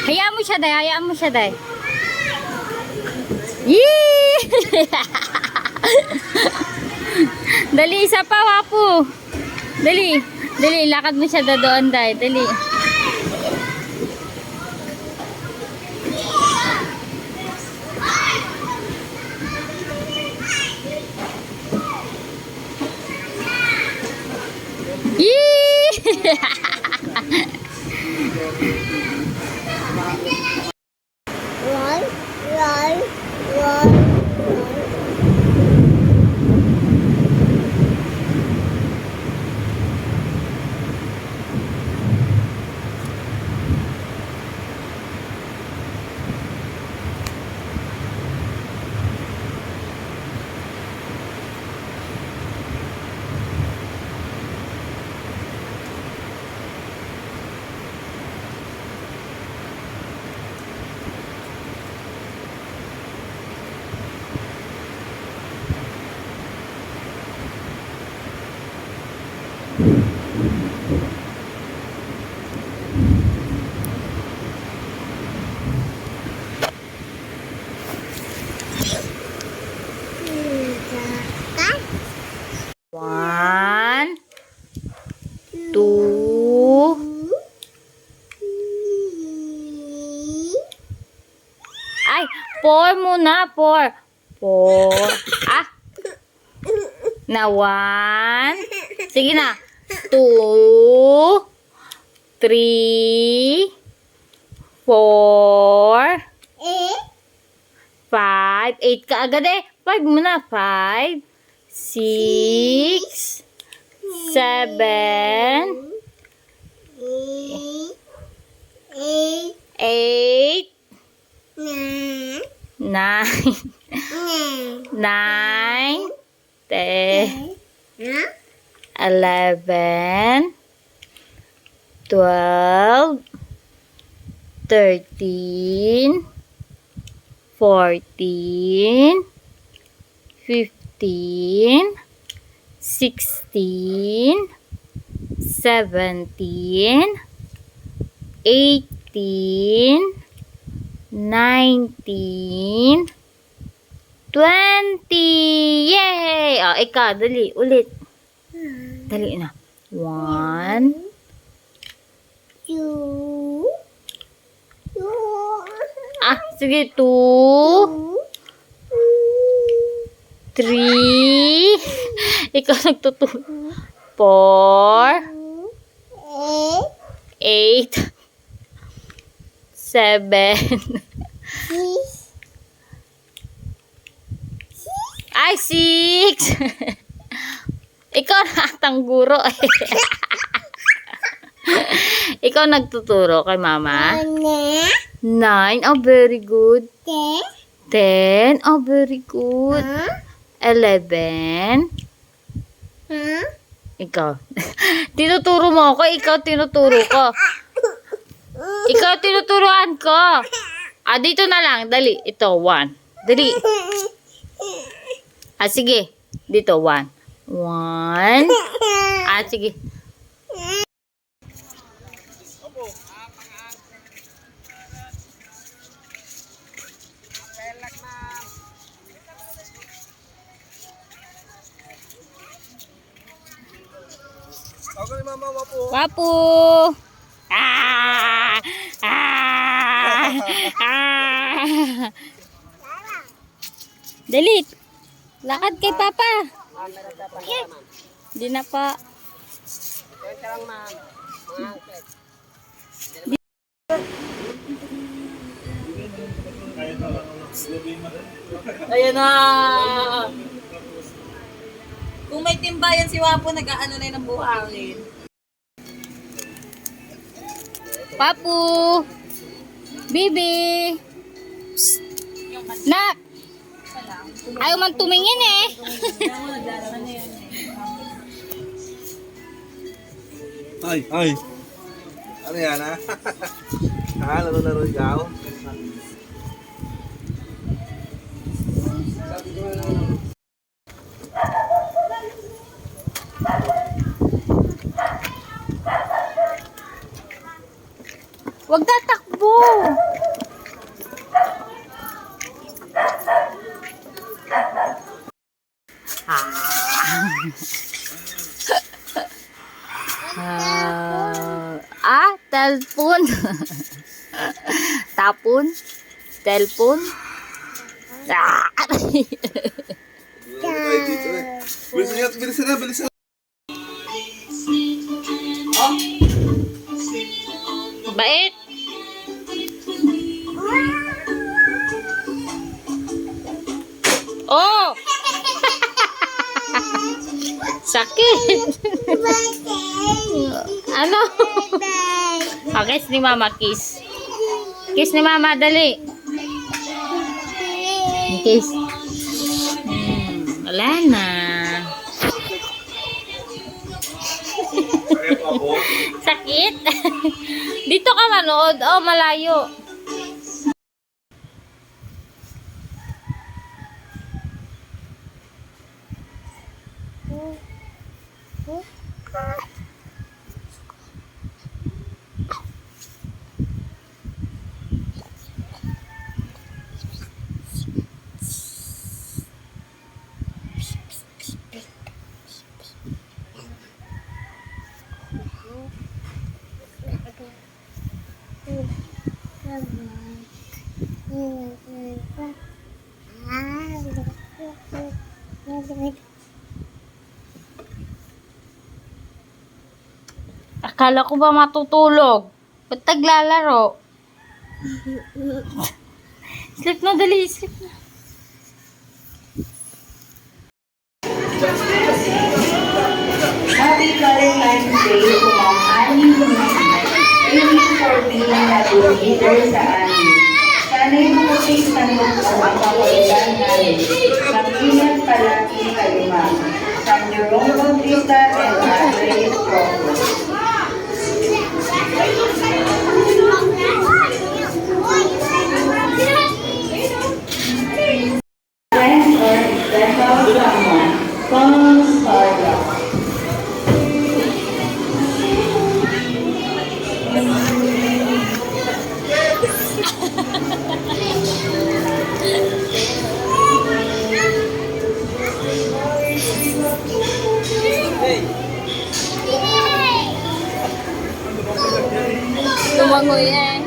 Hayaan mo siya, Day. Hayaan mo siya, Day. Yee! Dali, isa pa, Wapo. Dali. Dali, lakad mo siya doon, Day. Dali. Yee! One, two, ay, four muna, four. Ah, na one, sige na, two, three, four, five, eight ka agad eh. Five muna, five, 6, 7, 8, 9, 10, 11, 12, 13, 14, 15, 16, 17, 18, 19, 20. Yay! Oh, ikaw, dali, ulit. Dali na. 1, 2. Ah, sige, 2. 3. Ikaw nagtutulog. 4. 8. 7. Ay, 6. Ikaw na atang guro. Ikaw nagtuturo kay mama. 9. Oh, very good. 10. Oh, very good. 11. Ikaw. Tinuturo mo ako. Ikaw tinuturo ko. Ikaw tinuturuan ko. Ah, dito na lang. Dali. Ito, 1. Dali. Ah, sige. Dito, 1. 1. Ah, sige. Ako ni Mama Wapo. Wapo. Ah! Ah! Ah! Dali. Lakad kay Papa. Di na pa. Ayan na! Kung may timbayan si Wapo, nag-aano na yun ng buhangin. Papu. Bibi. Psst. Nak. Ayaw man tumingin eh. Ay. Ano yan ha? Ha? Laro-laro ikaw? Wag ka takbo. Telepon. Tapon. Telepon. Tayo dito eh. Bilisan na, bilisan na. Bait. Oh! Sakit. Ano? Oh, kiss ni Mama, kiss. Kiss ni Mama, dali. Kiss. Wala na. Sakit? Dito ka manood. Oh, malayo. Akala ko ba matutulog? Ba't taglalaro? Sleep na, dali. Sleep na. Happy Valentine's Day to Ma'am Annie Lumina. Thank you for being a good leader sa amin. Sana'y mabuting tanong mo ang kakulitan namin. Mag-ingat palagi kayo, Ma'am. From Jerome Bautista and Andre Rocco. Friends or special someone from Starbucks. Tumangoy eh.